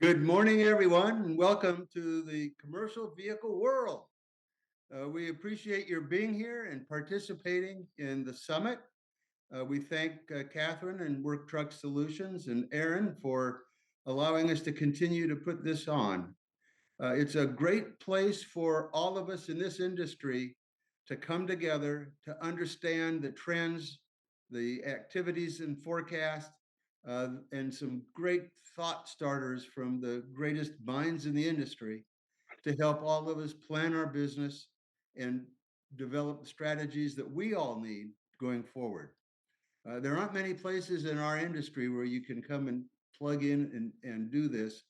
Good morning, everyone, and welcome to the commercial vehicle world. We appreciate your being here and participating in the summit. We thank Catherine and Work Truck Solutions and Aaron for allowing us to continue to put this on. It's a great place for all of us in this industry to come together to understand the trends, the activities and forecast, and some great thought starters from the greatest minds in the industry to help all of us plan our business and develop the strategies that we all need going forward. There aren't many places in our industry where you can come and plug in and do this,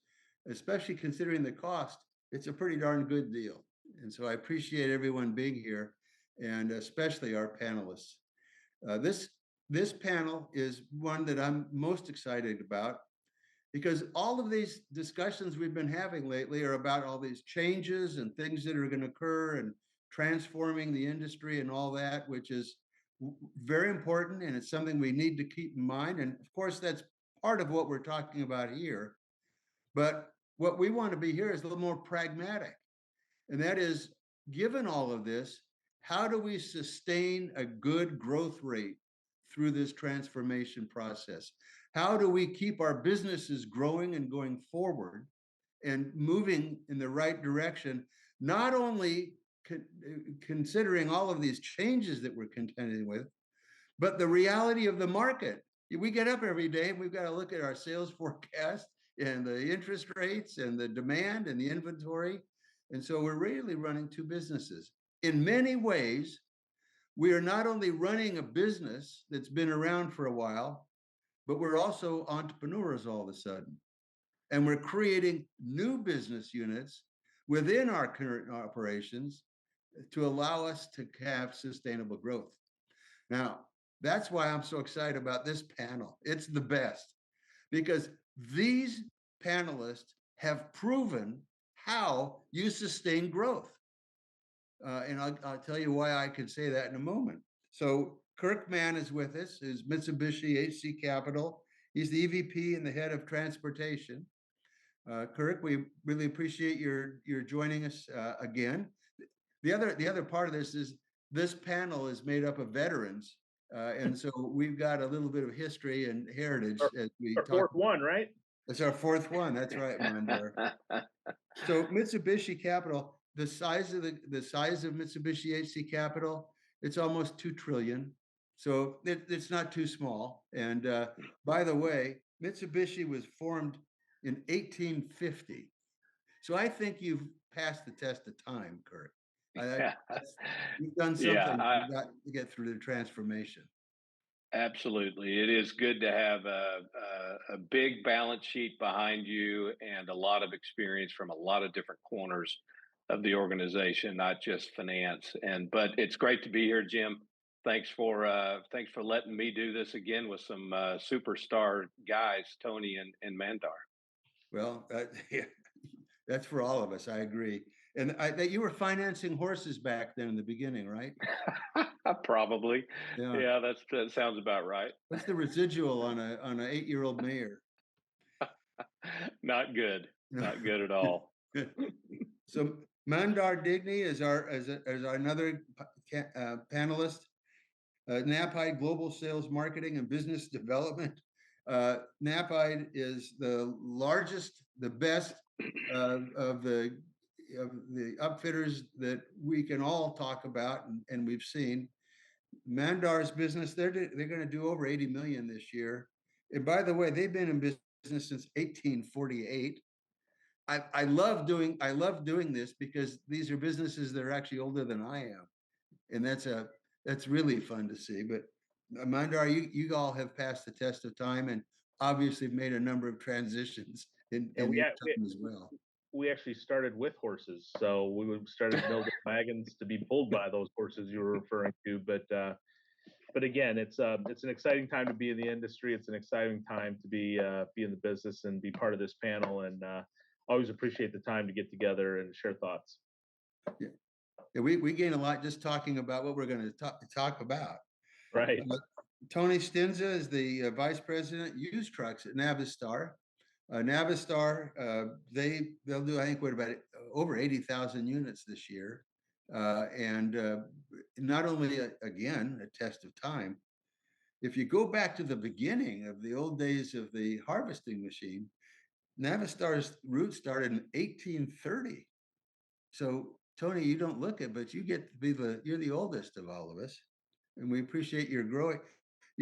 especially considering the cost. It's a pretty darn good deal. And so I appreciate everyone being here, and especially our panelists. This panel is one that I'm most excited about because all of these discussions we've been having lately are about all these changes and things that are going to occur and transforming the industry and all that, which is very important, and it's something we need to keep in mind. And of course, that's part of what we're talking about here. But what we want to be here is a little more pragmatic, and that is, given all of this, how do we sustain a good growth rate through this transformation process? How do we keep our businesses growing and going forward and moving in the right direction, not only considering all of these changes that we're contending with, but the reality of the market? We get up every day and we've got to look at our sales forecast and the interest rates and the demand and the inventory. And so we're really running two businesses. In many ways, we are not only running a business that's been around for a while, but we're also entrepreneurs all of a sudden. And we're creating new business units within our current operations to allow us to have sustainable growth. Now, that's why I'm so excited about this panel. It's the best because these panelists have proven how you sustain growth. And I'll tell you why I can say that in a moment. So Kirk Mann is with us, is Mitsubishi HC Capital. He's the EVP and the head of transportation. Kirk, we really appreciate your joining us again. The other part of this is this panel is made up of veterans, and so we've got a little bit of history and heritage as we our talk. Fourth one, right? It's our fourth one. That's right, Mandar. So Mitsubishi Capital, the size of Mitsubishi HC Capital, it's almost 2 trillion. So it's not too small. And by the way, Mitsubishi was formed in 1850. So I think you've passed the test of time, Kirk. You've done something to get through the transformation. Absolutely. It is good to have a big balance sheet behind you and a lot of experience from a lot of different corners of the organization, not just finance. But it's great to be here, Jim. Thanks for letting me do this again with some superstar guys, Tony and Mandar. Well, yeah, that's for all of us. I agree. And that you were financing horses back then in the beginning, right? Probably. Yeah, that sounds about right. What's the residual on an 8-year-old mare? Not good. Not good at all. So Mandar Dighe is our another panelist. Knapheide Global Sales Marketing and Business Development. Knapheide is the largest, the best of the upfitters that we can all talk about and we've seen. Mandar's business, they're going to do over 80 million this year. And by the way, they've been in business since 1848. I love doing this because these are businesses that are actually older than I am, and that's really fun to see. But Mandar, you all have passed the test of time and obviously made a number of transitions in your time as well. We actually started with horses, so we started building wagons to be pulled by those horses you were referring to. But again, it's an exciting time to be in the industry. It's an exciting time to be in the business and be part of this panel. And always appreciate the time to get together and share thoughts. Yeah, we gain a lot just talking about what we're going to talk about. Right. Tony Stinsa is the vice president used trucks at Navistar. Navistar, they'll do, I think, what about over 80,000 units this year, and not only again a test of time. If you go back to the beginning of the old days of the harvesting machine, Navistar's roots started in 1830. So Tony, you don't look it, but you get to be you're the oldest of all of us, and we appreciate your growing.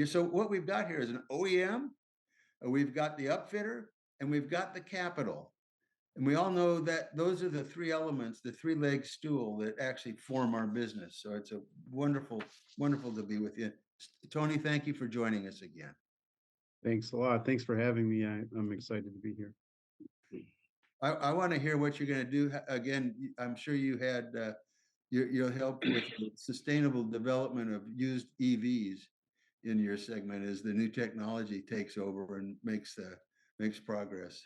So what we've got here is an OEM, we've got the upfitter, and we've got the capital. And we all know that those are the three elements, the three-leg stool that actually form our business. So it's a wonderful, wonderful to be with you. Tony, thank you for joining us again. Thanks a lot. Thanks for having me. I'm excited to be here. I want to hear what you're going to do. Again, I'm sure you had you'll help with the sustainable development of used EVs in your segment as the new technology takes over and makes progress.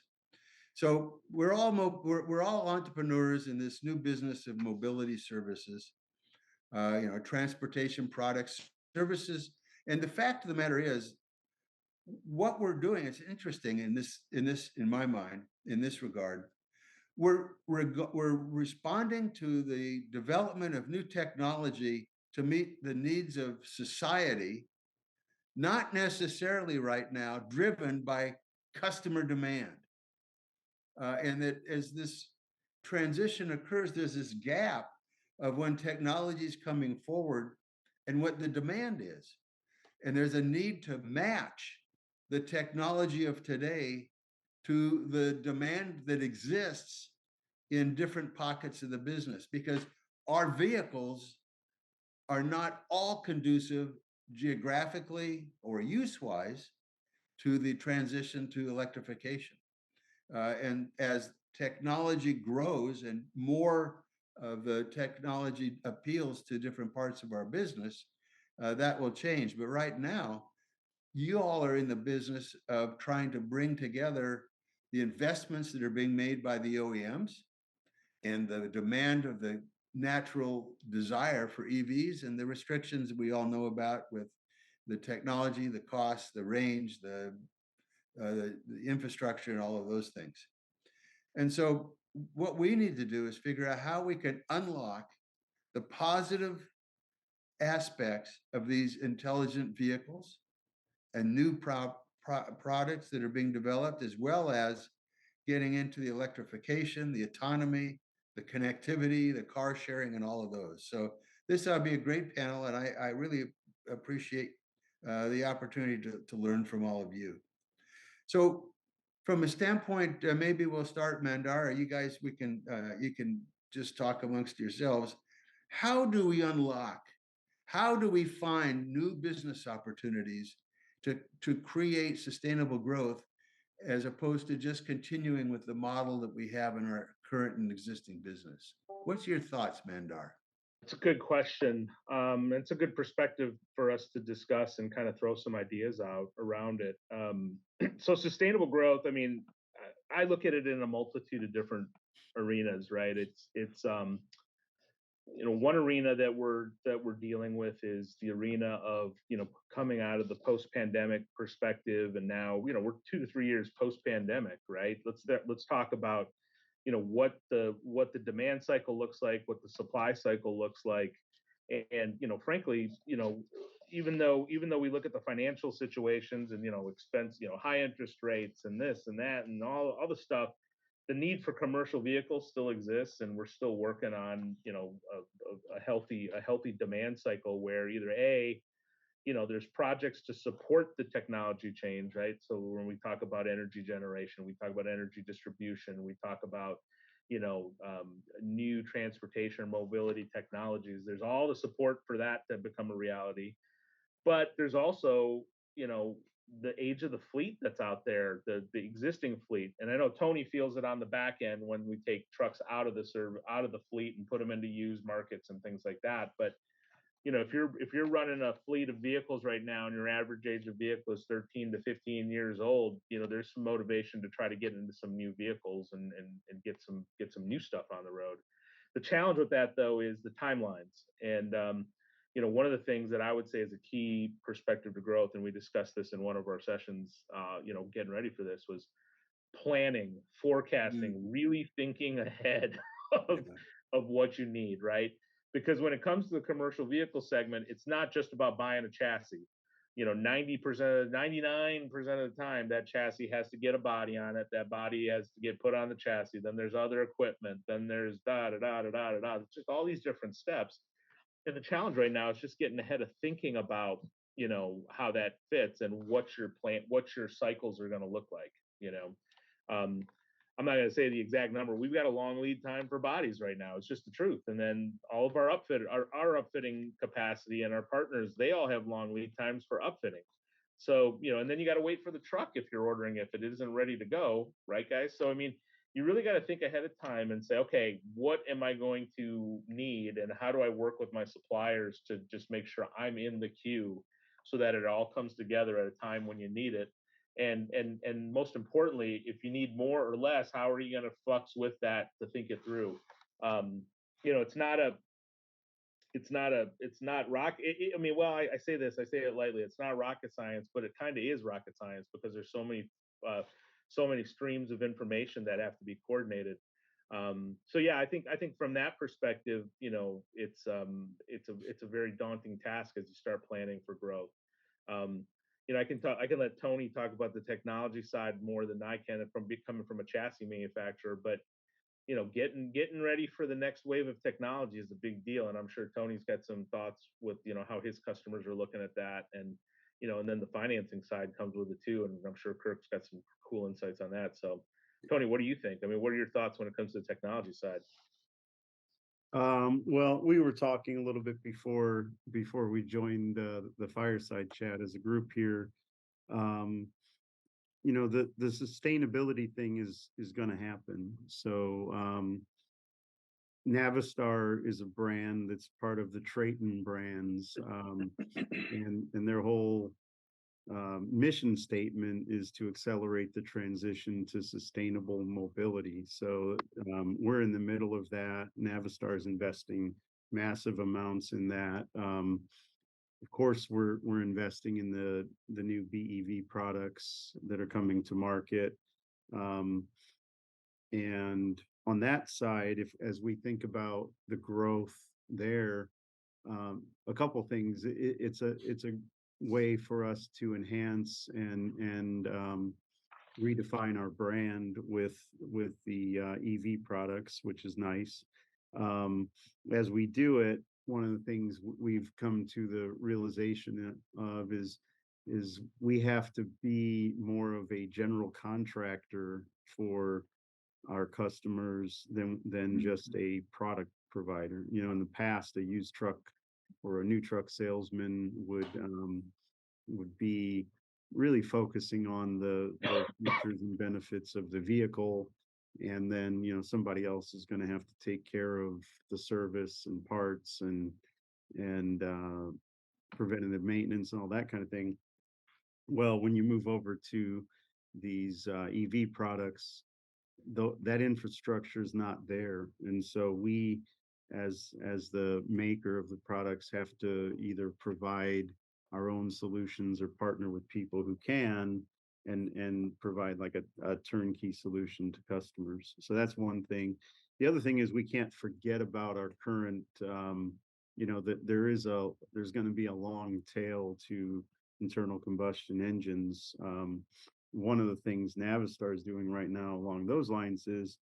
So we're all entrepreneurs in this new business of mobility services, transportation products, services, and the fact of the matter is, what we're doing is interesting in my mind, in this regard. We're responding to the development of new technology to meet the needs of society, not necessarily right now driven by customer demand. And that as this transition occurs, there's this gap of when technology is coming forward and what the demand is. And there's a need to match the technology of today to the demand that exists in different pockets of the business, because our vehicles are not all conducive geographically or use-wise to the transition to electrification. And as technology grows and more of the technology appeals to different parts of our business, that will change. But right now, you all are in the business of trying to bring together the investments that are being made by the OEMs and the demand of the natural desire for EVs and the restrictions we all know about with the technology, the cost, the range, the infrastructure, and all of those things. And so what we need to do is figure out how we can unlock the positive aspects of these intelligent vehicles and new products that are being developed, as well as getting into the electrification, the autonomy, the connectivity, the car sharing, and all of those. So this ought to be a great panel, and I really appreciate the opportunity to learn from all of you. So from a standpoint, maybe we'll start, Mandar. You guys, you can just talk amongst yourselves. How do we unlock? How do we find new business opportunities to create sustainable growth, as opposed to just continuing with the model that we have in our current and existing business? What's your thoughts, Mandar? It's a good question. It's a good perspective for us to discuss and kind of throw some ideas out around it. So sustainable growth, I mean, I look at it in a multitude of different arenas, right? It's one arena that we're dealing with is the arena of coming out of the post-pandemic perspective, and now we're 2 to 3 years post-pandemic, right? Let's talk about what the demand cycle looks like, what the supply cycle looks like, and frankly, even though we look at the financial situations and expense, high interest rates and this and that and all the stuff, the need for commercial vehicles still exists, and we're still working on a healthy demand cycle where either there's projects to support the technology change, right? So when we talk about energy generation, we talk about energy distribution, we talk about new transportation or mobility technologies. There's all the support for that to become a reality, but there's also the age of the fleet that's out there, the existing fleet. And I know Tony feels it on the back end when we take trucks out of the fleet and put them into used markets and things like that. But if you're running a fleet of vehicles right now and your average age of vehicle is 13 to 15 years old, there's some motivation to try to get into some new vehicles and get some new stuff on the road. The challenge with that, though, is the timelines. And one of the things that I would say is a key perspective to growth, and we discussed this in one of our sessions, getting ready for this, was planning, forecasting, really thinking ahead of Yeah. of what you need, right? Because when it comes to the commercial vehicle segment, it's not just about buying a chassis. 90%, 99% of the time, that chassis has to get a body on it. That body has to get put on the chassis. Then there's other equipment. Then there's da da da da da da da. It's just all these different steps. And the challenge right now is just getting ahead of thinking about, how that fits and what your cycles are going to look like. Um, I'm not going to say the exact number. We've got a long lead time for bodies right now. It's just the truth. And then all of our our upfitting capacity and our partners, they all have long lead times for upfitting. So, and then you got to wait for the truck if you're ordering, if it isn't ready to go, right, guys? So, I mean, you really got to think ahead of time and say, okay, what am I going to need, and how do I work with my suppliers to just make sure I'm in the queue so that it all comes together at a time when you need it. And most importantly, if you need more or less, how are you going to flux with that to think it through? um, it's not I mean, well, I say this, I say it lightly, it's not rocket science, but it kind of is rocket science, because there's uh, so many streams of information that have to be coordinated. So yeah, I think from that perspective, it's a very daunting task as you start planning for growth. um, I can let Tony talk about the technology side more than I can from coming from a chassis manufacturer, but getting ready for the next wave of technology is a big deal. And I'm sure Tony's got some thoughts with, how his customers are looking at that. And, and then the financing side comes with it too. And I'm sure Kirk's got some cool insights on that. So, Tony, what do you think? I mean, what are your thoughts when it comes to the technology side? Well, we were talking a little bit before we joined the fireside chat as a group here. Um, the sustainability thing is going to happen. So Navistar is a brand that's part of the Triton brands, and their whole mission statement is to accelerate the transition to sustainable mobility. So we're in the middle of that. Navistar is investing massive amounts in that. Of course, we're investing in the new BEV products that are coming to market. Um, and on that side, if as we think about the growth there, a couple things. It's a way for us to enhance and redefine our brand with the EV products, which is nice. Um, as we do it, one of the things we've come to the realization of is we have to be more of a general contractor for our customers than just a product provider. In the past, a used truck or a new truck salesman would be really focusing on the features and benefits of the vehicle, and then somebody else is going to have to take care of the service and parts and preventative maintenance and all that kind of thing. Well, when you move over to these EV products, that infrastructure is not there, and so we as the maker of the products have to either provide our own solutions or partner with people who can and provide like a turnkey solution to customers. So that's one thing. The other thing is we can't forget about our current that there's going to be a long tail to internal combustion engines. One of the things Navistar is doing right now along those lines is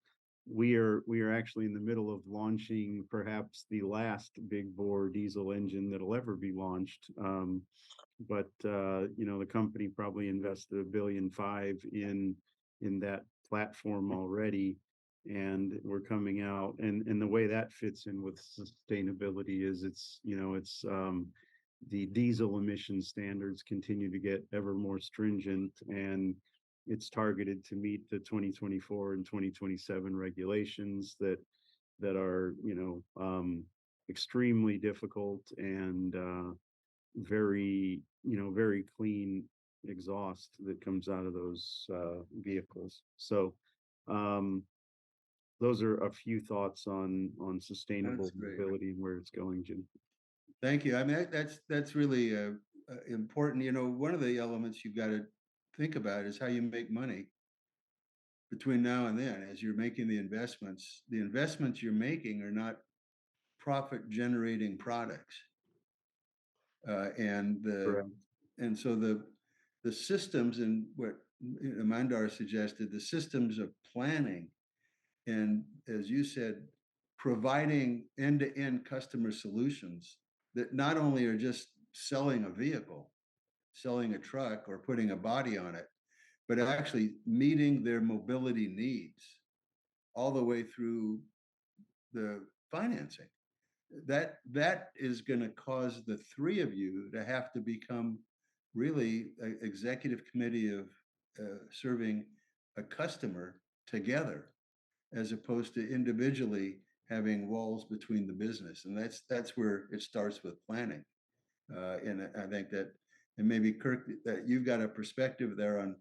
we are actually in the middle of launching perhaps the last big bore diesel engine that'll ever be launched. But the company probably invested $1.5 billion in that platform already, and we're coming out. And the way that fits in with sustainability is it's the diesel emission standards continue to get ever more stringent, and it's targeted to meet the 2024 and 2027 regulations that are extremely difficult and very clean exhaust that comes out of those vehicles. So um, those are a few thoughts on sustainable mobility and where it's going, Jim. Thank you. I mean, that's really important. One of the elements you've got to think about is how you make money. between now and then, as you're making the investments you're making are not profit generating products. And Correct. so the systems, and what Mandar suggested, the systems of planning, and as you said, providing end-to-end customer solutions that not only are just selling a vehicle, selling a truck, or putting a body on it, but actually meeting their mobility needs all the way through the financing. That is going to cause the three of you to have to become really an executive committee of serving a customer together, as opposed to individually having walls between the business. And that's where it starts with planning. And I think that, and maybe Kirk, that you've got a perspective there on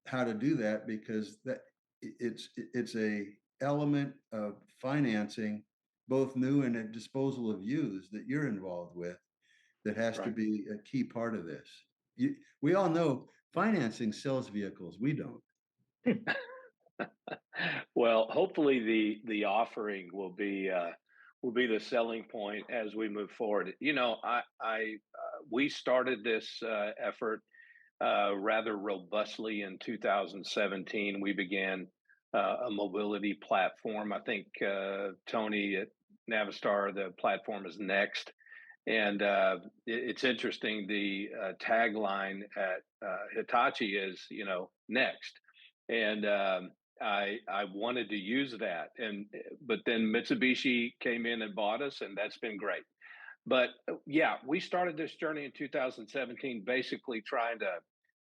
how to do that, because that it's a element of financing, both new and at disposal of used, that you're involved with, that has to Right. be a key part of this. We all know financing sells vehicles. We don't. Well, hopefully the offering will be the selling point as we move forward. You know, we started this effort rather robustly in 2017. We began a mobility platform. I think Tony at Navistar, the platform is next. And it's interesting. The tagline at Hitachi is, you know, next. And I wanted to use that, but then Mitsubishi came in and bought us, and that's been great. But yeah, we started this journey in 2017, basically trying to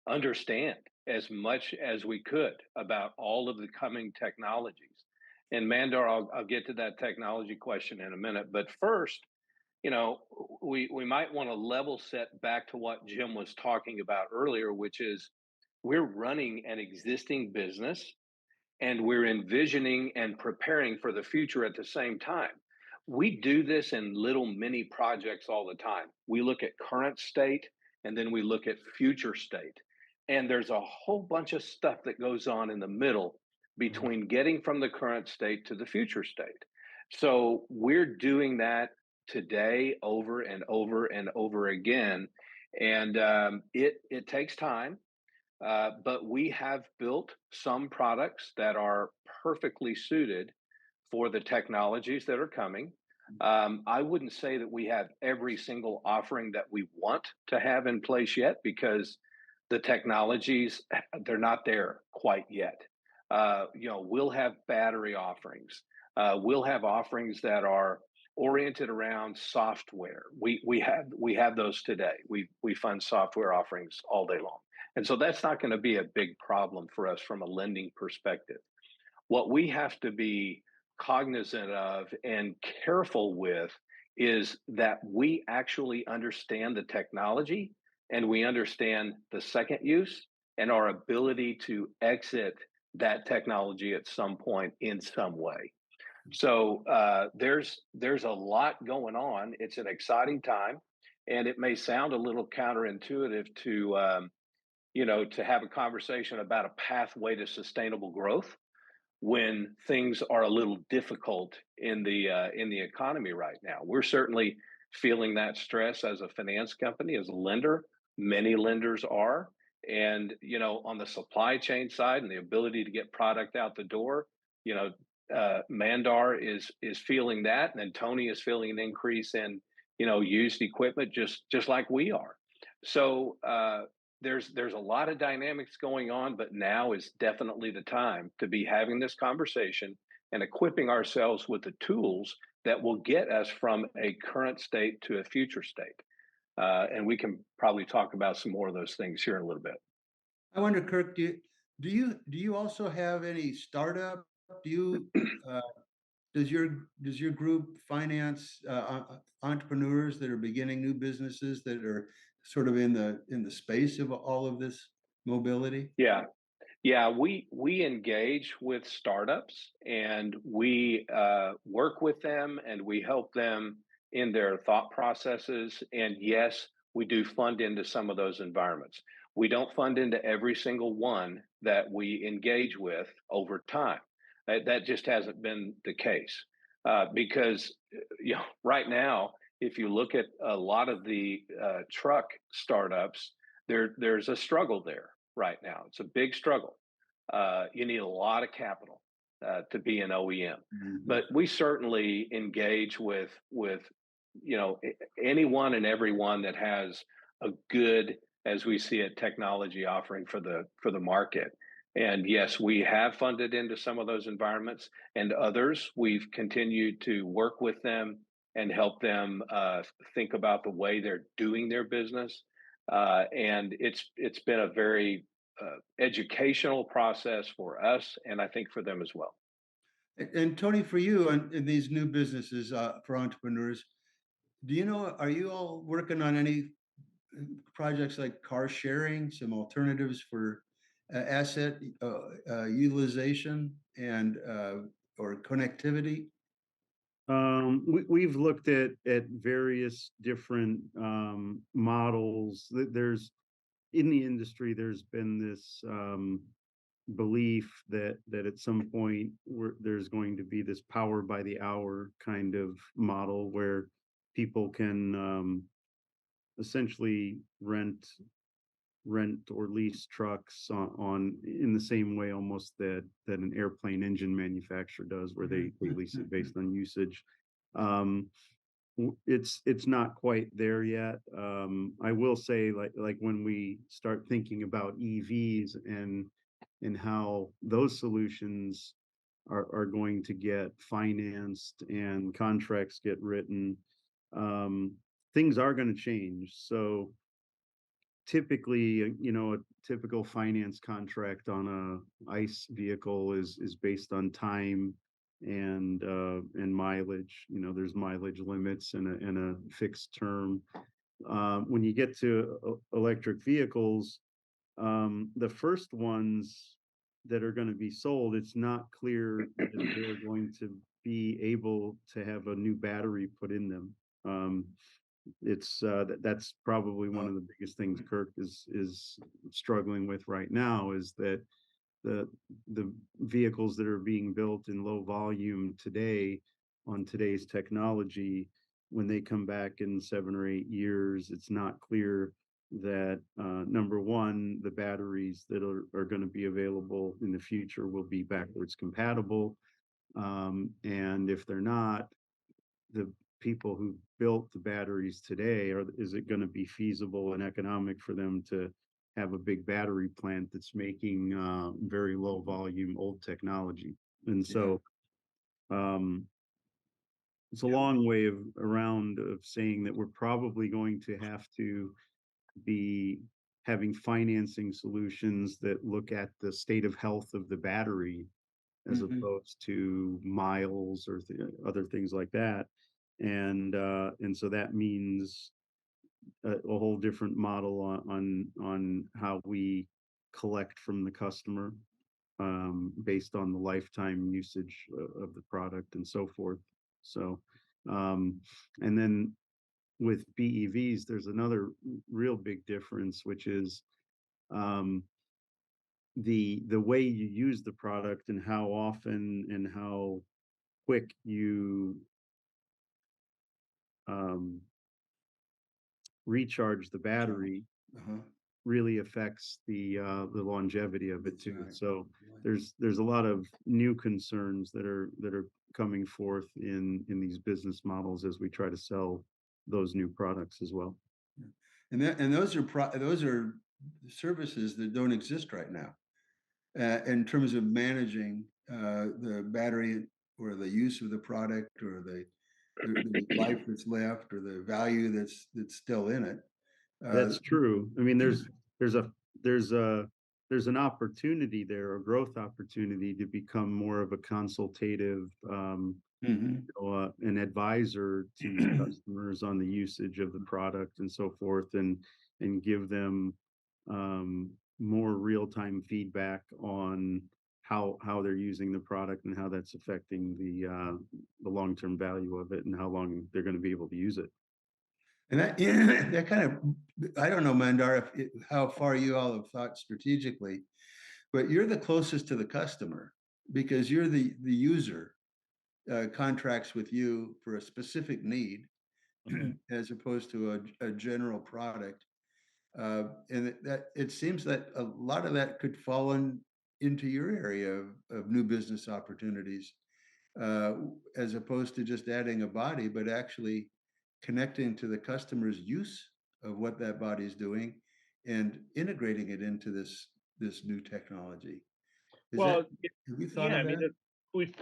understand as much as we could about all of the coming technologies. And Mandar, I'll get to that technology question in a minute. But first, you know, we might want to level set back to what Jim was talking about earlier, which is we're running an existing business and we're envisioning and preparing for the future at the same time. We do this in little mini projects all the time. We look at current state and then we look at future state. And there's a whole bunch of stuff that goes on in the middle between getting from the current state to the future state. So we're doing that today over and over and over again. And it takes time. But we have built some products that are perfectly suited for the technologies that are coming. I wouldn't say that we have every single offering that we want to have in place yet, because the technologies, they're not there quite yet. You know, we'll have battery offerings. We'll have offerings that are oriented around software. We have those today. We fund software offerings all day long. And so that's not going to be a big problem for us from a lending perspective. What we have to be cognizant of and careful with is that we actually understand the technology and we understand the second use and our ability to exit that technology at some point in some way. So there's a lot going on. It's an exciting time, and it may sound a little counterintuitive to you know, to have a conversation about a pathway to sustainable growth when things are a little difficult in the economy right now. We're certainly feeling that stress as a finance company, as a lender. Many lenders are, and you know, on the supply chain side and the ability to get product out the door, you know, Mandar is feeling that, and then Tony is feeling an increase in, you know, used equipment, just like we are. So there's a lot of dynamics going on, but now is definitely the time to be having this conversation and equipping ourselves with the tools that will get us from a current state to a future state. And we can probably talk about some more of those things here in a little bit. I wonder, Kirk, do you also have any startup? Do you does your group finance entrepreneurs that are beginning new businesses that are sort of in the space of all of this mobility? Yeah, we engage with startups and we work with them and we help them in their thought processes. And yes, we do fund into some of those environments. We don't fund into every single one that we engage with over time. That just hasn't been the case because right now, if you look at a lot of the truck startups, there's a struggle there right now. It's a big struggle. You need a lot of capital to be an OEM, but we certainly engage with anyone and everyone that has a good, as we see it, technology offering for the market. And yes, we have funded into some of those environments, and others we've continued to work with them and help them think about the way they're doing their business. And it's been a very educational process for us, and I think for them as well. And Tony, for you in these new businesses for entrepreneurs, are you all working on any projects like car sharing, some alternatives for asset utilization and or connectivity? We've looked at various different models. There's in the industry, there's been this belief that at some point there's going to be this power by the hour kind of model where people can essentially rent or lease trucks on in the same way almost that an airplane engine manufacturer does, where they lease it based on usage. um it's not quite there yet. I will say, like when we start thinking about EVs and how those solutions are going to get financed and contracts get written, things are going to change. So typically, a typical finance contract on a ICE vehicle is based on time and mileage. There's mileage limits and a fixed term. When you get to electric vehicles, the first ones that are going to be sold, it's not clear that they're going to be able to have a new battery put in them. That's probably one of the biggest things Kirk is struggling with right now, is that the vehicles that are being built in low volume today on today's technology, when they come back in 7 or 8 years, it's not clear that number one, the batteries that are going to be available in the future will be backwards compatible, and if they're not, the people who built the batteries today, is it going to be feasible and economic for them to have a big battery plant that's making very low volume old technology? And so it's a long way around of saying that we're probably going to have to be having financing solutions that look at the state of health of the battery as opposed to miles or other things like that. And so that means a whole different model on how we collect from the customer, based on the lifetime usage of the product and so forth. So and then with BEVs, there's another real big difference, which is the way you use the product and how often and how quick you recharge the battery really affects the longevity of it too. So there's a lot of new concerns that are coming forth in these business models as we try to sell those new products as well. And those are services that don't exist right now in terms of managing the battery or the use of the product or the life that's left or the value that's still in it. That's true. I mean, there's an opportunity there, a growth opportunity to become more of a consultative, an advisor to customers on the usage of the product and so forth, and give them more real-time feedback on how they're using the product and how that's affecting the long-term value of it and how long they're going to be able to use it. And that that kind of, I don't know, Mandar, how far you all have thought strategically, but you're the closest to the customer because you're the user, contracts with you for a specific need as opposed to a general product. And that it seems that a lot of that could fall into your area of new business opportunities, uh, as opposed to just adding a body, but actually connecting to the customer's use of what that body is doing and integrating it into this new technology. Is that, Well, have you thought yeah, of I mean, that?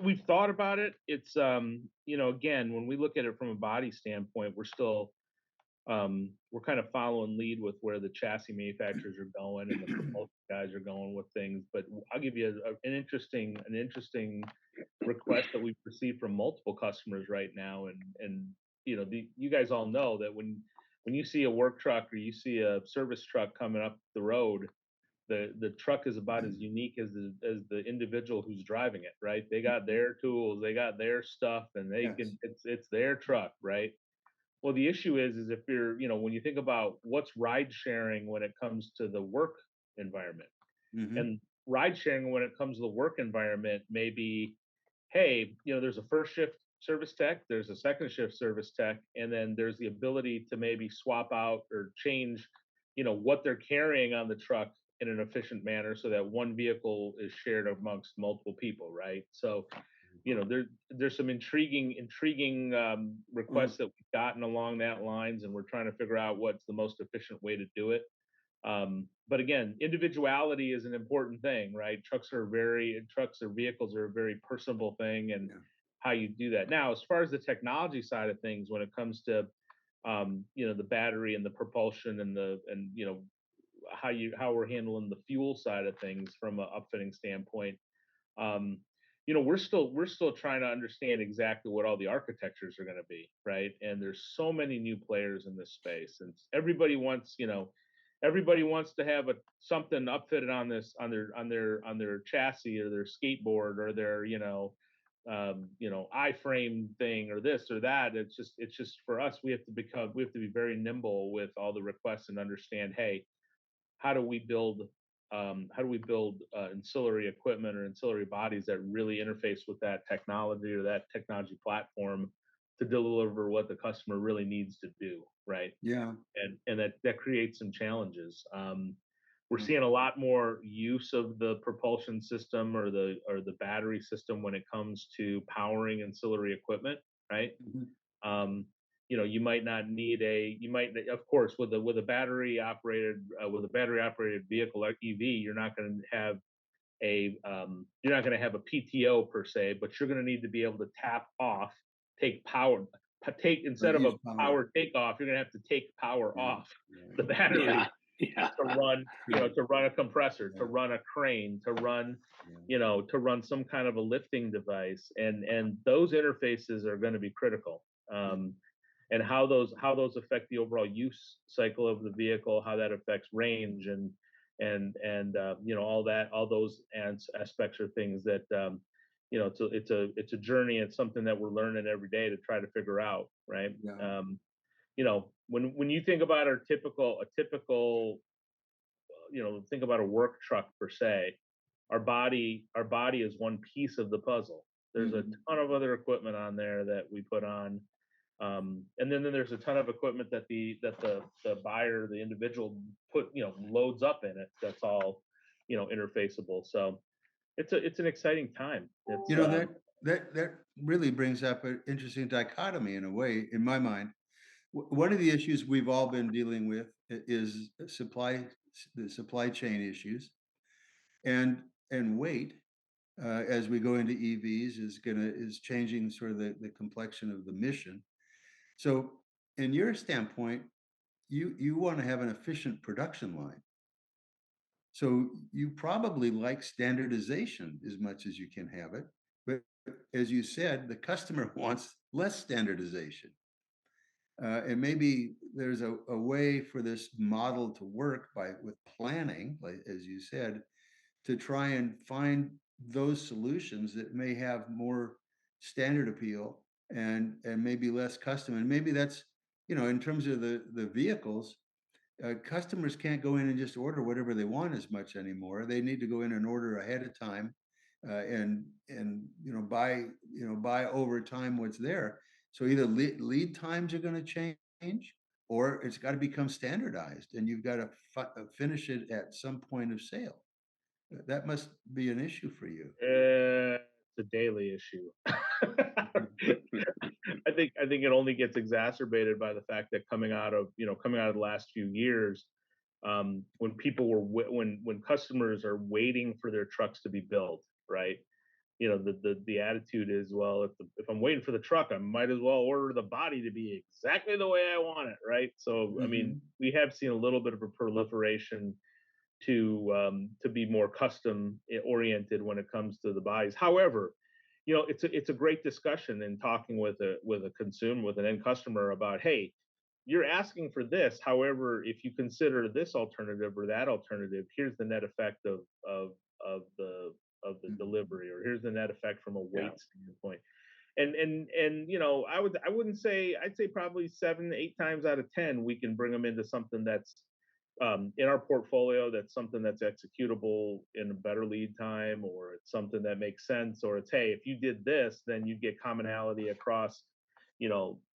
we've thought about it. It's you know, again, when we look at it from a body standpoint, we're kind of following lead with where the chassis manufacturers are going and the propulsion guys are going with things. But I'll give you an interesting request that we've received from multiple customers right now, and you know, you guys all know that when you see a work truck or you see a service truck coming up the road, the truck is about as unique as the individual who's driving it, right? They got their tools, they got their stuff, and they Yes. can it's their truck, right? Well, the issue is if you're, you know, when you think about what's ride sharing when it comes to the work environment, Hmm. and ride sharing when it comes to the work environment may be, hey, you know, there's a first shift service tech, there's a second shift service tech, and then there's the ability to maybe swap out or change, you know, what they're carrying on the truck in an efficient manner so that one vehicle is shared amongst multiple people, right? So, you know, there's some intriguing requests that we've gotten along that lines, and we're trying to figure out what's the most efficient way to do it. But again, individuality is an important thing, right? Trucks or vehicles are a very personable thing, and Yeah. how you do that. Now, as far as the technology side of things, when it comes to you know, the battery and the propulsion and you know, how we're handling the fuel side of things from an upfitting standpoint, um, you know, we're still trying to understand exactly what all the architectures are going to be, right? And there's so many new players in this space, and everybody wants, you know, everybody wants to have something upfitted on this on their chassis or their skateboard or their, you know, I-frame thing or this or that. It's just for us, we have to be very nimble with all the requests and understand, hey, how do we build ancillary equipment or ancillary bodies that really interface with that technology or that technology platform to deliver what the customer really needs to do, right? Yeah. And that creates some challenges. We're Mm. seeing a lot more use of the propulsion system or the battery system when it comes to powering ancillary equipment, right? Mhm. Um, you know, you might not need of course, with a battery operated vehicle like EV, you're not going to have a PTO per se, but you're going to need to be able to tap off, take power, take Right. instead of a Use power. power takeoff, you're going to have to take power Yeah. off Yeah. the Yeah, battery yeah. to run, you know, True. to run a compressor, to Yeah. run a crane, to run, Yeah. you know, to run some kind of a lifting device, and those interfaces are going to be critical. Yeah. And how those affect the overall use cycle of the vehicle, how that affects range and you know, all those aspects are things that you know, it's a journey. It's something that we're learning every day to try to figure out, right? Yeah. You know, when you think about a typical you know, think about a work truck per se, our body is one piece of the puzzle. There's a Mhm. ton of other equipment on there that we put on, and then there's a ton of equipment that the buyer, the individual, loads up in it. That's all, you know, interfaceable. So it's an exciting time. You It's know, that really brings up an interesting dichotomy in a way, in my mind. One of the issues we've all been dealing with is the supply chain issues, and weight, as we go into EVs is changing sort of the complexion of the mission. So, in your standpoint, you want to have an efficient production line. So you probably like standardization as much as you can have it. But as you said, the customer wants less standardization. And maybe there's a way for this model to work with planning, like as you said, to try and find those solutions that may have more standard appeal and maybe less custom. And maybe that's in terms of the vehicles, customers can't go in and just order whatever they want as much anymore. They need to go in and order ahead of time, and buy over time what's there. So either lead times are going to change, or it's got to become standardized, and you've got to finish it at some point of sale. That must be an issue for you. It's a daily issue. I think it only gets exacerbated by the fact that coming out of the last few years, when people were when customers are waiting for their trucks to be built, right? The attitude is, well, if I'm waiting for the truck, I might as well order the body to be exactly the way I want it, right? So I mean, we have seen a little bit of a proliferation to be more custom oriented when it comes to the buys. However, it's a great discussion in talking with a consumer, with an end customer, about, hey, you're asking for this. However, if you consider this alternative or that alternative, here's the net effect of the delivery, or here's the net effect from a weight standpoint. And I wouldn't say, I'd say probably 7-8 times out of 10 we can bring them into something that's in our portfolio, that's something that's executable in a better lead time, or it's something that makes sense, or it's, hey, if you did this, then you get commonality across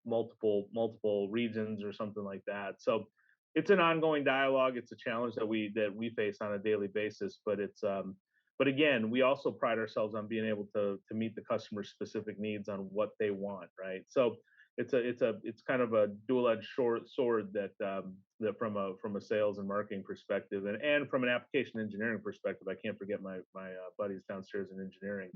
multiple regions or something like that. So it's an ongoing dialogue. It's a challenge that we face on a daily basis, but again, we also pride ourselves on being able to meet the customer's specific needs on what they want, right? So it's kind of a dual-edged sword that from a sales and marketing perspective, and from an application engineering perspective. I can't forget my buddies downstairs in engineering.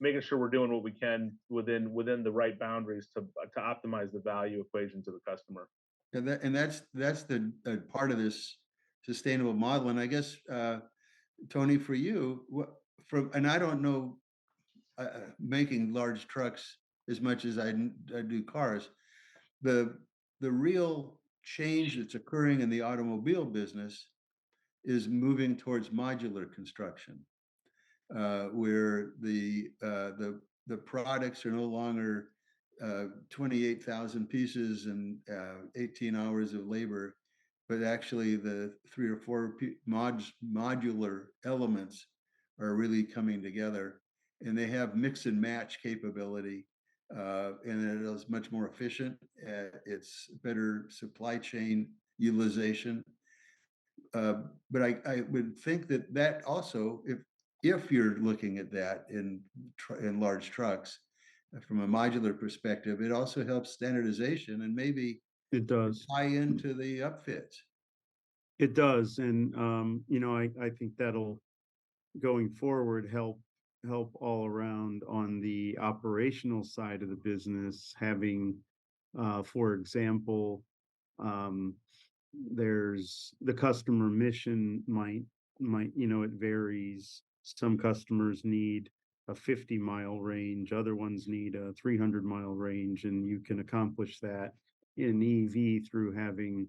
Making sure we're doing what we can within the right boundaries to optimize the value equation to the customer. And that's the part of this sustainable model. And I guess, Tony, for you, and I don't know making large trucks as much as I do cars. The real change that's occurring in the automobile business is moving towards modular construction, where the products are no longer 28,000 pieces and 18 hours of labor, but actually the 3 or 4 modular elements are really coming together, and they have mix and match capability, and it is much more efficient. It's better supply chain utilization. But I would think that also, if you're looking at that in large trucks, from a modular perspective, it also helps standardization, and maybe It does. tie into the upfits. It does. And, I think that'll, going forward, help all around on the operational side of the business, having, for example, there's the customer mission might, it varies. Some customers need a 50-mile range, other ones need a 300-mile range, and you can accomplish that in EV through having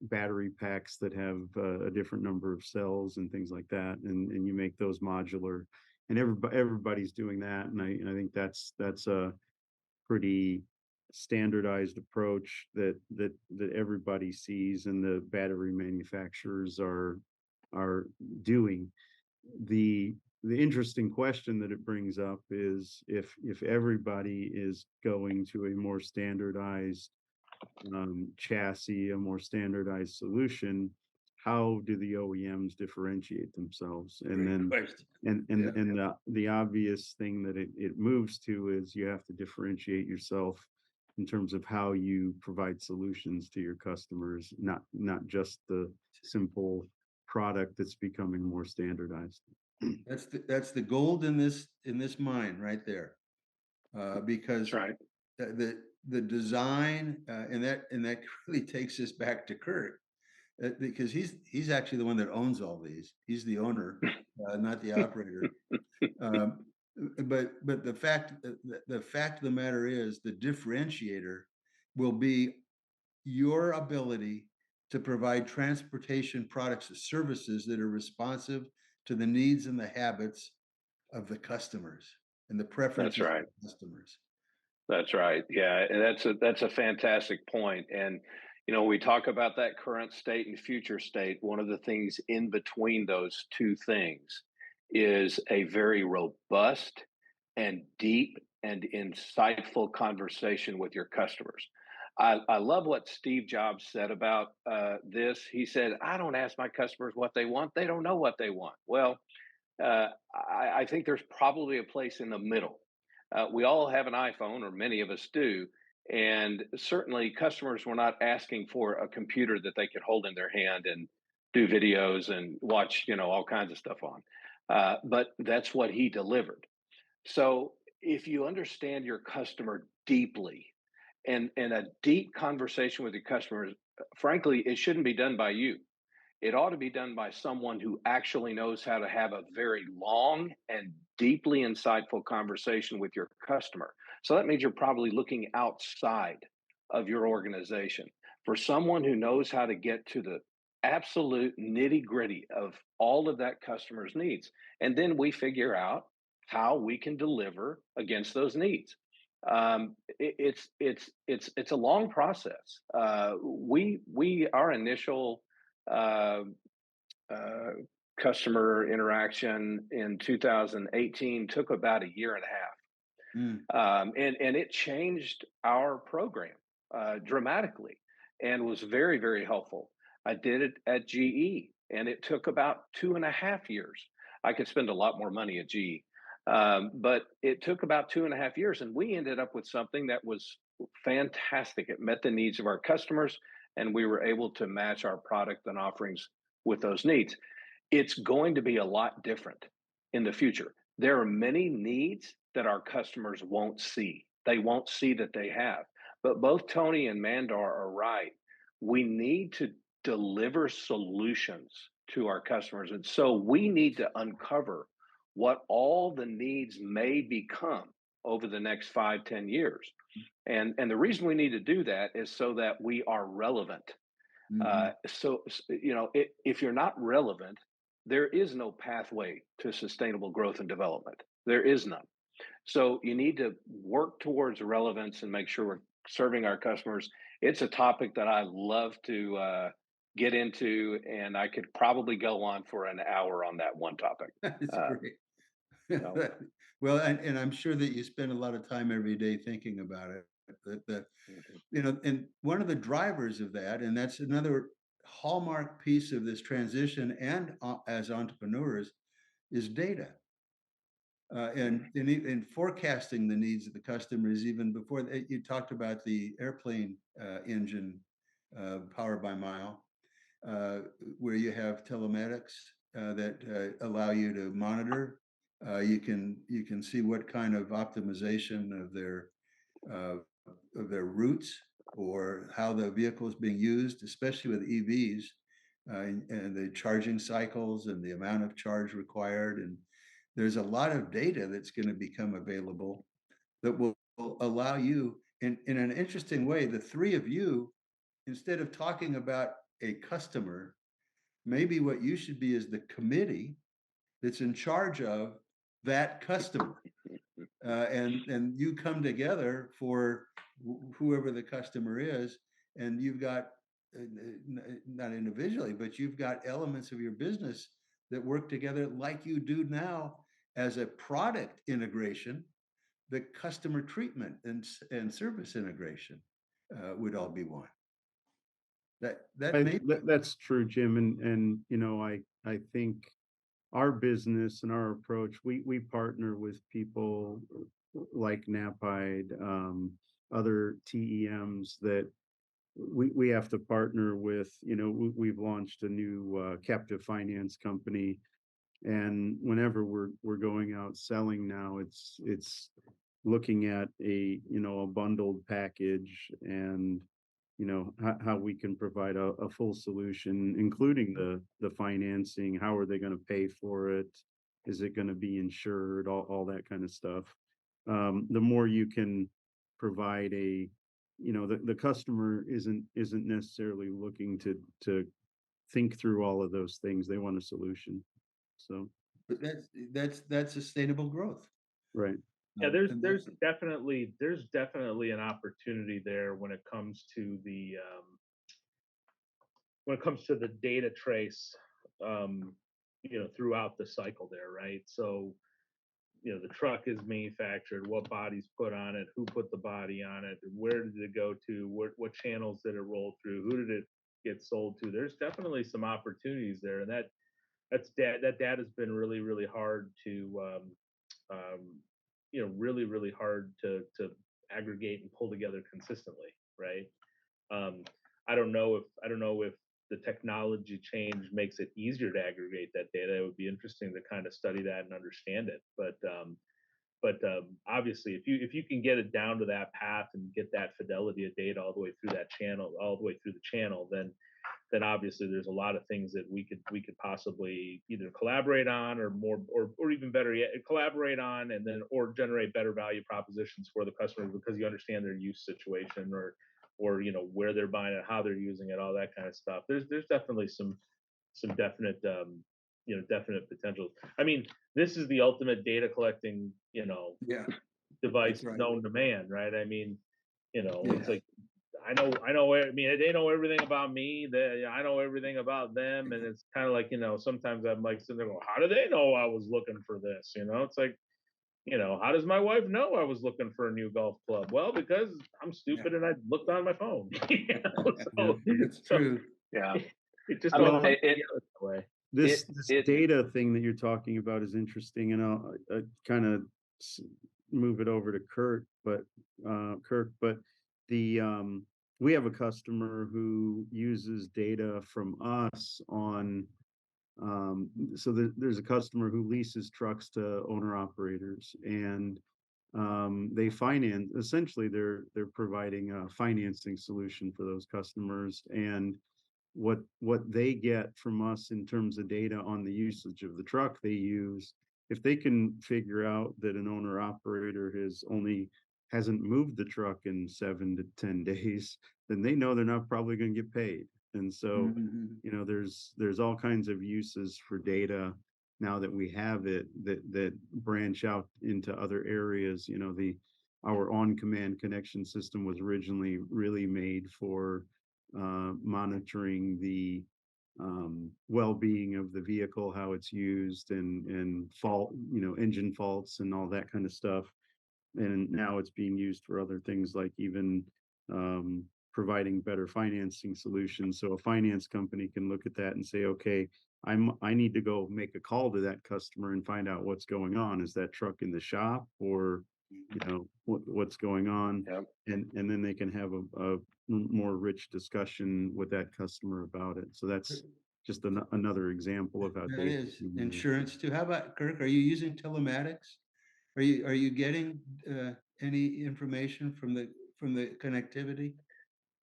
battery packs that have a different number of cells and things like that, and you make those modular, and everybody's doing that, and I think that's a pretty standardized approach that everybody sees, and the battery manufacturers are doing. The interesting question that it brings up is, if everybody is going to a more standardized chassis, a more standardized solution, how do the OEMs differentiate themselves? And then the obvious thing that it moves to is, you have to differentiate yourself in terms of how you provide solutions to your customers, not just the simple product that's becoming more standardized. That's the gold in this mine right there, because That's right. The design, and that really takes us back to Kirk, because he's actually the one that owns all these. He's the owner, not the operator. But the fact of the matter is, the differentiator will be your ability to provide transportation products and services that are responsive to the needs and the habits of the customers and the preferences That's right. of the customers. That's right. Yeah, and that's a fantastic point. And we talk about that current state and future state. One of the things in between those two things is a very robust and deep and insightful conversation with your customers. I love what Steve Jobs said about this. He said, "I don't ask my customers what they want; they don't know what they want." Well, I think there's probably a place in the middle. We all have an iPhone, or many of us do. And certainly, customers were not asking for a computer that they could hold in their hand and do videos and watch, all kinds of stuff on. But that's what he delivered. So if you understand your customer deeply and a deep conversation with your customers, frankly, it shouldn't be done by you. It ought to be done by someone who actually knows how to have a very long and deeply insightful conversation with your customer. So that means you're probably looking outside of your organization for someone who knows how to get to the absolute nitty gritty of all of that customer's needs. And then we figure out how we can deliver against those needs. It's a long process. Our initial uh, uh, customer interaction in 2018 took about a year and a half. Mm. And it changed our program dramatically and was very, very helpful. I did it at GE, and it took about 2.5 years. I could spend a lot more money at GE, but it took about 2.5 years, and we ended up with something that was fantastic. It met the needs of our customers, and we were able to match our product and offerings with those needs. It's going to be a lot different in the future. There are many needs that our customers won't see. They won't see that they have. But both Tony and Mandar are right. We need to deliver solutions to our customers. And so we need to uncover what all the needs may become over the next 5, 10 years. And the reason we need to do that is so that we are relevant. Mhm. If you're not relevant, there is no pathway to sustainable growth and development. There is none. So you need to work towards relevance and make sure we're serving our customers. It's a topic that I love to get into, and I could probably go on for an hour on that one topic. That's Uh, great. so, Well, and I'm sure that you spend a lot of time every day thinking about it. mhm. And one of the drivers of that, and that's another hallmark piece of this transition and as entrepreneurs, is data. In forecasting the needs of the customers, even before you talked about the airplane engine power by mile, uh, where you have telematics that allow you to monitor. You can see what kind of optimization uh, of their routes or how the vehicle is being used, especially with EVs, and the charging cycles and the amount of charge required. And there's a lot of data that's going to become available that will allow you, in an interesting way, the three of you, instead of talking about a customer, maybe what you should be is the committee that's in charge of that customer. And you come together for whoever the customer is, and you've got not individually, but you've got elements of your business that work together like you do now as a product integration. The customer treatment and service integration would all be one. That may That's true, Jim, and I think our business and our approach, we partner with people like Knapheide, other TEMs that we have to partner with. We've launched a new captive finance company, and whenever we're going out selling now, it's looking at a bundled package, and how we can provide a full solution, including the financing. How are they going to pay for it? Is it going to be insured? All that kind of stuff. The more you can provide the customer isn't necessarily looking to think through all of those things. They want a solution. So but that's sustainable growth. right. Yeah, there's definitely an opportunity there when it comes to the data trace, throughout the cycle there, right? So, the truck is manufactured, what body's put on it, who put the body on it, where did it go to, what channels did it roll through, who did it get sold to? There's definitely some opportunities there, and that data's been really, really hard to, really hard to aggregate and pull together consistently, right? Um, I don't know if the technology change makes it easier to aggregate that data. It would be interesting to kind of study that and understand it. But obviously, if you can get it down to that path and get that fidelity of data all the way through that channel, all the way through the channel, then obviously there's a lot of things that we could possibly either collaborate on, or even better yet, collaborate on, and then or generate better value propositions for the customers because you understand their use situation, or where they're buying it, how they're using it, all that kind of stuff. There's definitely some definite definite potential. I mean, this is the ultimate data collecting Yeah, device that's right. known to man, right? I mean, it's Yeah. like I know. I mean, they know everything about me. I know everything about them, and it's kind of like sometimes I'm like sitting there going, how do they know I was looking for this? It's like how does my wife know I was looking for a new golf club? Well, because I'm stupid and I looked on my phone. Yeah. It's So true. Yeah. it just I mean, all Well, comes together that way. this it data thing that you're talking about is interesting, and I'll kind of move it over to Kirk, but the we have a customer who uses data from us on so there's a customer who leases trucks to owner operators, and they finance, essentially they're providing a financing solution for those customers, and what they get from us in terms of data on the usage of the truck they use, if they can figure out that an owner operator hasn't moved the truck in 7 to 10 days, then they know they're not probably going to get paid. And so Mhm. there's all kinds of uses for data now that we have it, that branch out into other areas. Our on command connection system was originally really made for monitoring the well-being of the vehicle, how it's used, and engine faults and all that kind of stuff. And now it's being used for other things, like even providing better financing solutions. So a finance company can look at that and say, okay, I need to go make a call to that customer and find out what's going on. Is that truck in the shop, or what's going on? yeah. And then they can have a more rich discussion with that customer about it. So that's just another example of how That data is can be used. insurance too. How about Kirk? Are you using telematics? Are you getting any information from the connectivity?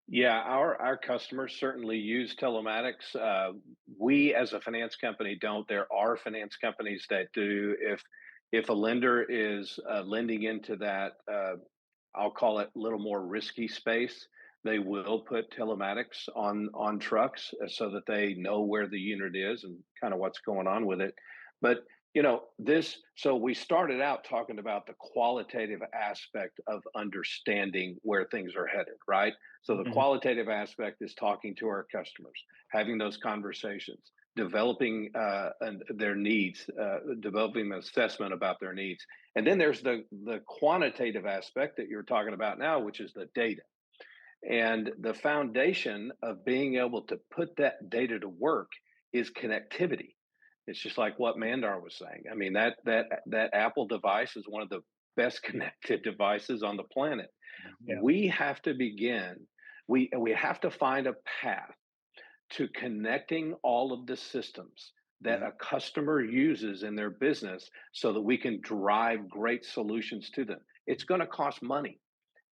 Yeah, our customers certainly use telematics. We, as a finance company, don't. There are finance companies that do. If a lender is lending into that, I'll call it a little more risky space, they will put telematics on trucks so that they know where the unit is and kind of what's going on with it. But so we started out talking about the qualitative aspect of understanding where things are headed, right? So the Mhm. qualitative aspect is talking to our customers, having those conversations, developing their needs, developing an assessment about their needs. And then there's the quantitative aspect that you're talking about now, which is the data. And the foundation of being able to put that data to work is connectivity. It's just like what Mandar was saying. I mean, that Apple device is one of the best connected devices on the planet. Yeah. We have to begin, we have to find a path to connecting all of the systems that Yeah. a customer uses in their business so that we can drive great solutions to them. It's going to cost money.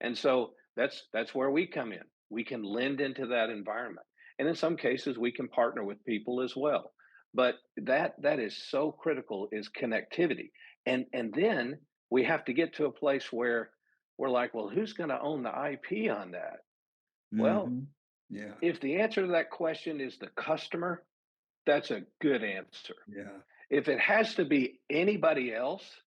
And so that's where we come in. We can lend into that environment. And in some cases we can partner with people as well. But that is so critical, is connectivity. And then we have to get to a place where we're like, well, who's going to own the IP on that? Well, Mhm. Yeah. if the answer to that question is the customer, that's a good answer. Yeah. If it has to be anybody else,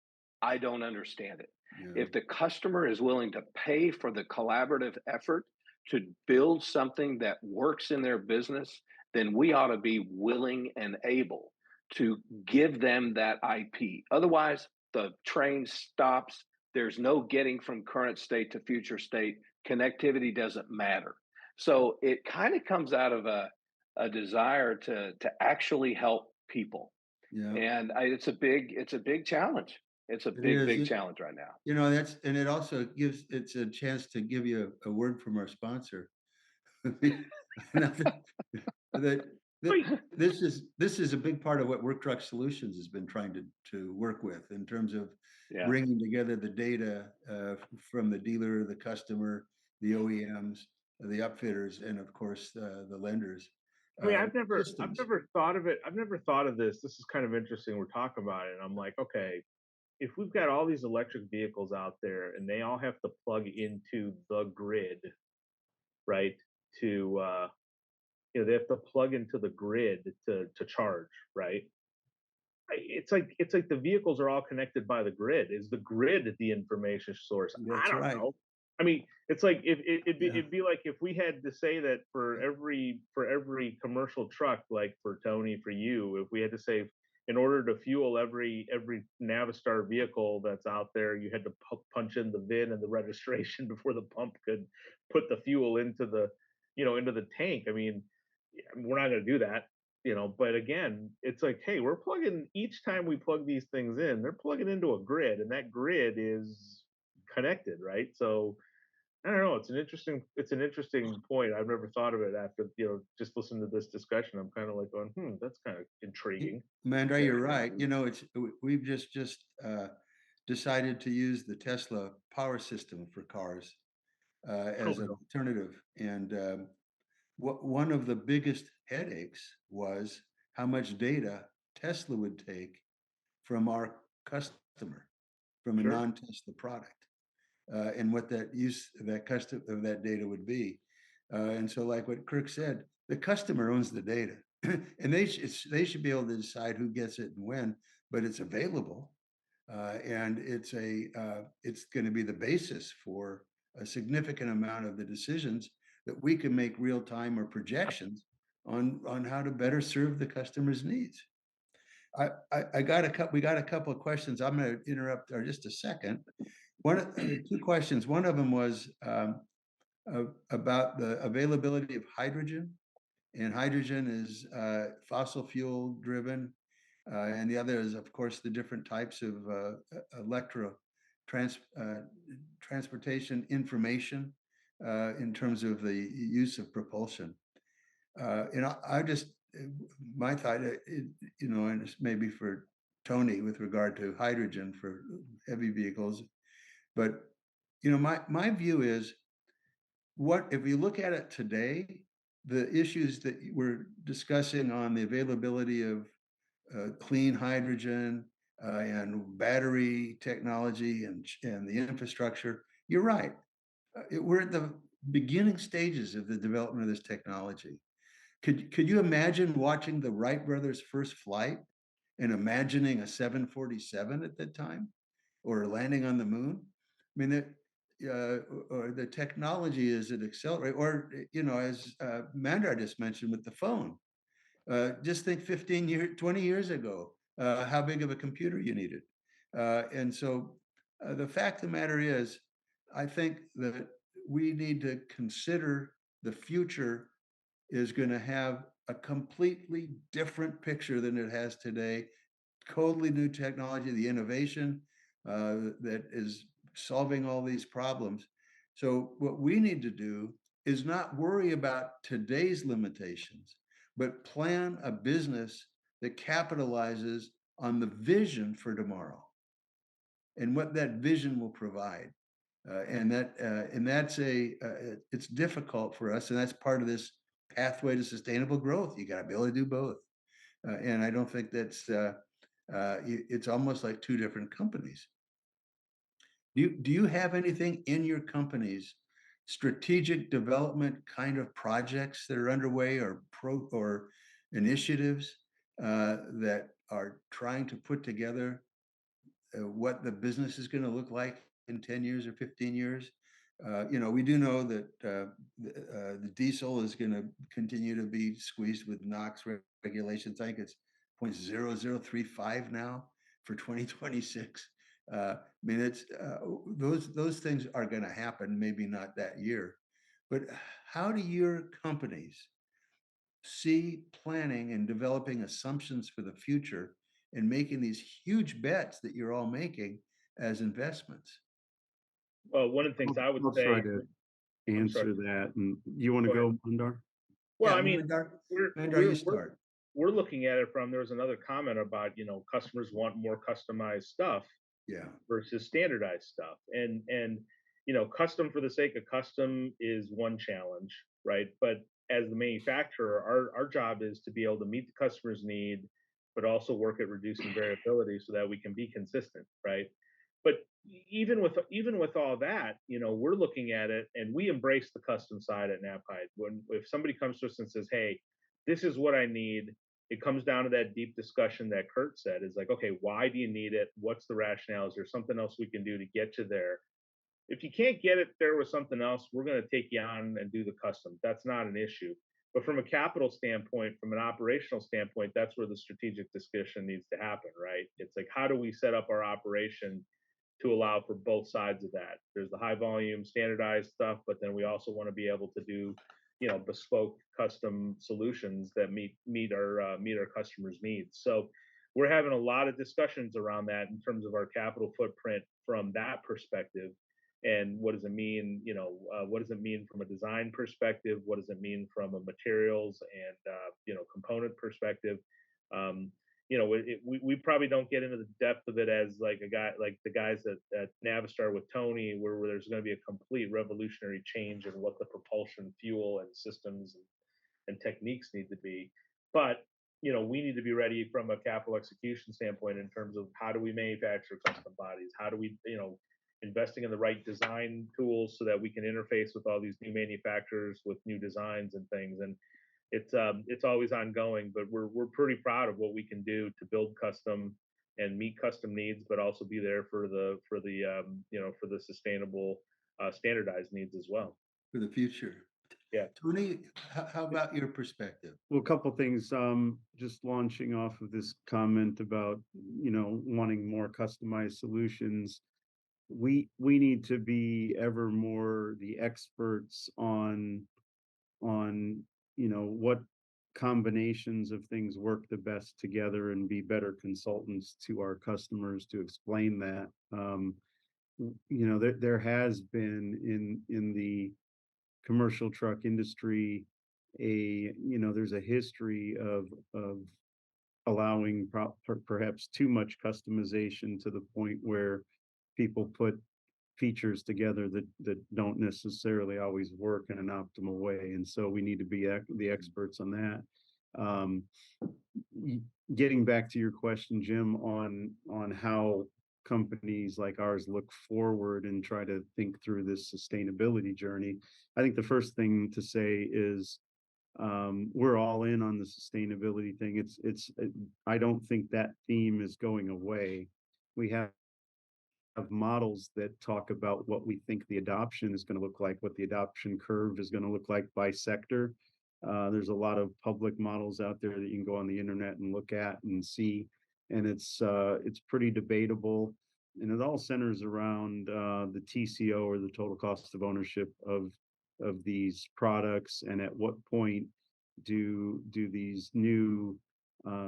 I don't understand it. Yeah. If the customer is willing to pay for the collaborative effort to build something that works in their business, then we ought to be willing and able to give them that IP. Otherwise, the train stops. There's no getting from current state to future state. Connectivity doesn't matter. So it kind of comes out of a desire to actually help people. Yeah. And it's a big challenge. It's a It big, is. big challenge right now. You know, and it also gives it's a chance to give you a word from our sponsor. Nothing- that this is a big part of what Work Truck Solutions has been trying to work with in terms of Yeah. bringing together the data from the dealer, the customer, the OEMs, the upfitters, and of course the lenders. I mean, I've Systems. never thought of it. I've never thought of this. This is kind of interesting. We're talking about it, and I'm like, okay, if we've got all these electric vehicles out there and they all have to plug into the grid, right? To they have to plug into the grid to charge, right? It's like the vehicles are all connected by the grid. Is the grid the information source? I That's don't right. know. I mean, it's like if Yeah. it'd be like if we had to say that for every commercial truck, like for Tony, for you, if we had to say in order to fuel every Navistar vehicle that's out there, you had to punch in the VIN and the registration before the pump could put the fuel into the into the tank. I mean, we're not going to do that, but again, it's like, hey, we're plugging each time we plug these things in, they're plugging into a grid, and that grid is connected, right? So I don't know. It's an interesting point. I've never thought of it after just listening to this discussion. I'm kind of like going, that's kind of intriguing. Mandar, you're right. You know, we've just decided to use the Tesla power system for cars as an alternative. And one of the biggest headaches was how much data Tesla would take from our customer, from a Sure. non-Tesla product, and what that data would be. And so, like what Kirk said, the customer owns the data, and they should be able to decide who gets it and when. But it's available, and it's going to be the basis for a significant amount of the decisions that we can make real time or projections on how to better serve the customer's needs. We got a couple of questions. I'm going to interrupt there just a second. Two questions. One of them was about the availability of hydrogen, and hydrogen is fossil fuel driven, and the other is, of course, the different types of transportation information in terms of the use of propulsion. My thought, and it's maybe for Tony with regard to hydrogen for heavy vehicles, but my view is, what if you look at it today, the issues that we're discussing on the availability of clean hydrogen and battery technology and the infrastructure, you're right. We're at the beginning stages of the development of this technology. Could you imagine watching the Wright brothers' first flight and imagining a 747 at that time, or landing on the moon? I mean, or the technology is at accelerate, or as Mandar just mentioned with the phone. Just think 15 years, 20 years ago, how big of a computer you needed. And so the fact of the matter is, I think that we need to consider the future is going to have a completely different picture than it has today. Totally new technology, the innovation that is solving all these problems. So what we need to do is not worry about today's limitations, but plan a business that capitalizes on the vision for tomorrow and what that vision will provide. It's difficult for us, and that's part of this pathway to sustainable growth. You got to be able to do both, and I don't think it's almost like two different companies. Do you have anything in your company's strategic development kind of projects that are underway, or initiatives that are trying to put together what the business is going to look like in 10 years or 15 years. We do know that the diesel is going to continue to be squeezed with NOx regulations. I think it's 0.0035 now for 2026. I mean, it's those things are going to happen. Maybe not that year, but how do your companies see planning and developing assumptions for the future and making these huge bets that you're all making as investments? Well, one of the things I would I'll say, try to I'm sorry, answer that. And you want to go ahead. go, Mandar? Well, Yeah, I mean, Mandar, you we're start. we're looking at it from, there was another comment about, customers want more customized stuff Yeah. versus standardized stuff. And custom for the sake of custom is one challenge, right? But as the manufacturer, our job is to be able to meet the customer's need, but also work at reducing variability so that we can be consistent, right? But even with all that, we're looking at it and we embrace the custom side at Knapheide. When if somebody comes to us and says, "Hey, this is what I need," it comes down to that deep discussion that Kurt said, is like, okay, why do you need it? What's the rationale? Is there something else we can do to get you there? If you can't get it there with something else, we're going to take you on and do the custom. That's not an issue. But from a capital standpoint, from an operational standpoint, that's where the strategic discussion needs to happen, right? It's like, how do we set up our operation to allow for both sides of that? There's the high volume standardized stuff, but then we also want to be able to do, bespoke custom solutions that meet our customers' needs. So we're having a lot of discussions around that in terms of our capital footprint from that perspective. And what does it mean? What does it mean from a design perspective? What does it mean from a materials and component perspective? Um, we probably don't get into the depth of it as like a guy like the guys at Navistar with Tony, where there's going to be a complete revolutionary change in what the propulsion fuel and systems and techniques need to be. But we need to be ready from a capital execution standpoint in terms of how do we manufacture custom bodies? How do we, investing in the right design tools so that we can interface with all these new manufacturers with new designs and things. And it's always ongoing, but we're pretty proud of what we can do to build custom and meet custom needs, but also be there for the sustainable standardized needs as well. For the future. Yeah. Tony, how about your perspective? Well, a couple things. Just launching off of this comment about wanting more customized solutions. We need to be ever more the experts on what combinations of things work the best together and be better consultants to our customers to explain that. There has been in the commercial truck industry there's a history of allowing perhaps too much customization to the point where people put features together that don't necessarily always work in an optimal way. And so we need to be the experts on that. Um, Getting back to your question, Jim, on how companies like ours look forward and try to think through this sustainability journey, I think the first thing to say is we're all in on the sustainability thing. I don't think that theme is going away. We have models that talk about what we think the adoption is going to look like, what the adoption curve is going to look like by sector. There's a lot of public models out there that you can go on the internet and look at and see, and it's pretty debatable, and it all centers around the TCO, or the total cost of ownership of these products, and at what point do these new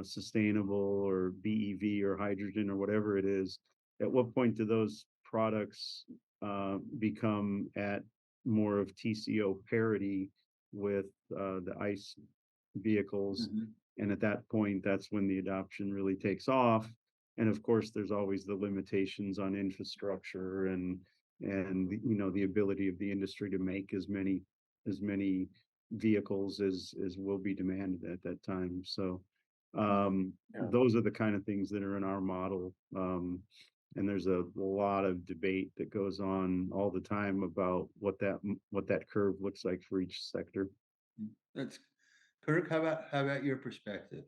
sustainable or BEV or hydrogen or whatever it is, at what point do those products become at more of TCO parity with the ICE vehicles? Mhm. And at that point, that's when the adoption really takes off. And of course, there's always the limitations on infrastructure and the ability of the industry to make as many vehicles as will be demanded at that time. So those are the kind of things that are in our model. And there's a lot of debate that goes on all the time about what that curve looks like for each sector. That's Kirk. How about your perspective?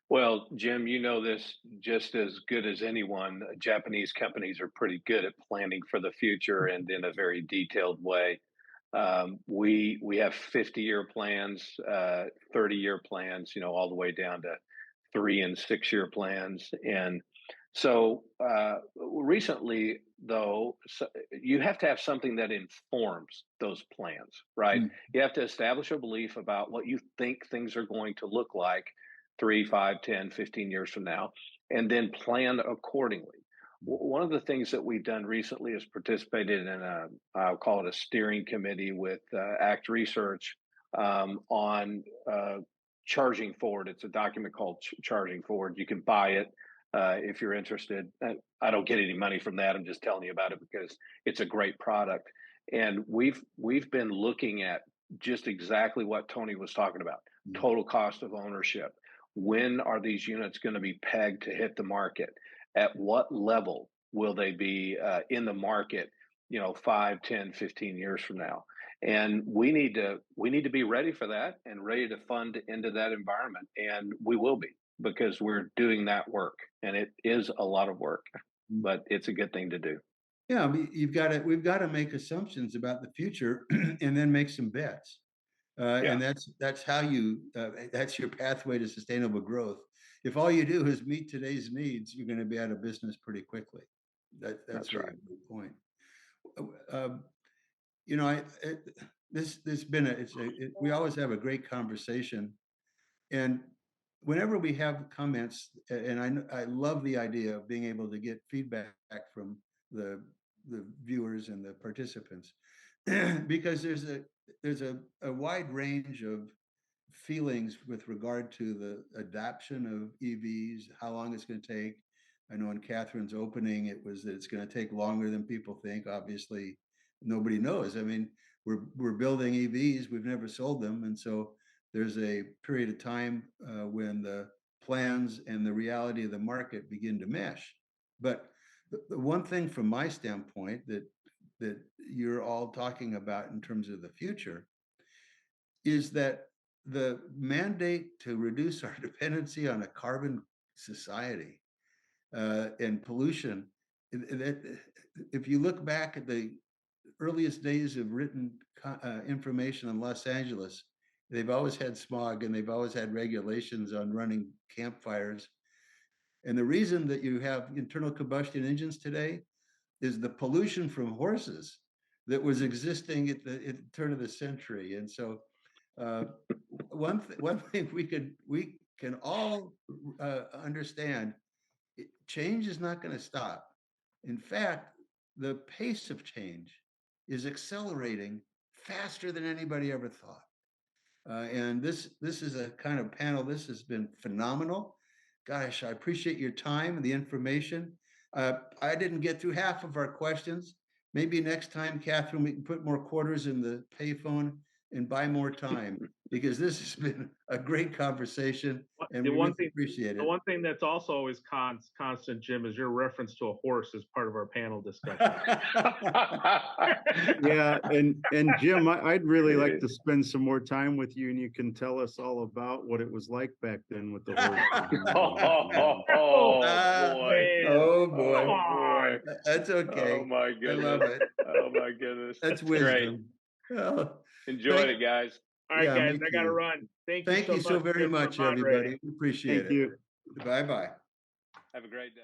Well, Jim, you know this just as good as anyone. Japanese companies are pretty good at planning for the future and in a very detailed way. We have 50-year plans, 30-year plans, all the way down to 3 and 6 year plans. And so recently, though, you have to have something that informs those plans, right? Mm. You have to establish a belief about what you think things are going to look like 3, 5, 10, 15 years from now, and then plan accordingly. One of the things that we've done recently is participated in I'll call it a steering committee with ACT Research on Charging Forward. It's a document called Charging Forward. You can buy it if you're interested. I don't get any money from that. I'm just telling you about it because it's a great product. And we've been looking at just exactly what Tony was talking about: total cost of ownership. When are these units going to be pegged to hit the market? At what level will they be in the market, 5, 10, 15 years from now? And we need to be ready for that and ready to fund into that environment. And we will be, because we're doing that work. And it is a lot of work, but it's a good thing to do. Yeah, I mean, we've got to make assumptions about the future and then make some bets. And that's how that's your pathway to sustainable growth. If all you do is meet today's needs, you're going to be out of business pretty quickly. That's right. a good point. This been we always have a great conversation, and whenever we have comments, and I love the idea of being able to get feedback from the viewers and the participants, because there's a wide range of feelings with regard to the adoption of EVs, how long it's going to take. I know in Catherine's opening, it was that it's going to take longer than people think. Obviously, nobody knows. I mean, we're building EVs, we've never sold them, and so there's a period of time when the plans and the reality of the market begin to mesh. But the one thing from my standpoint that you're all talking about in terms of the future is that the mandate to reduce our dependency on a carbon society and pollution, if you look back at the earliest days of written information in Los Angeles, they've always had smog and they've always had regulations on running campfires. And the reason that you have internal combustion engines today is the pollution from horses that was existing at the turn of the century. And so one thing we can all understand: change is not going to stop. In fact, the pace of change is accelerating faster than anybody ever thought. And this is a kind of panel. This has been phenomenal. Gosh, I appreciate your time and the information. I didn't get through half of our questions. Maybe next time, Catherine, we can put more quarters in the payphone and buy more time, because this has been a great conversation and we really appreciate it. The one thing that's also always constant, Jim, is your reference to a horse as part of our panel discussion. Yeah, and Jim, I'd really like to spend some more time with you, and you can tell us all about what it was like back then with the horse. Oh boy. That's okay. Oh my goodness. I love it. Oh my goodness. That's wisdom. Well, enjoyed it, guys. All right, guys, I gotta run. Thank you so very much, everybody. We appreciate it. Thank you. Bye-bye. Have a great day.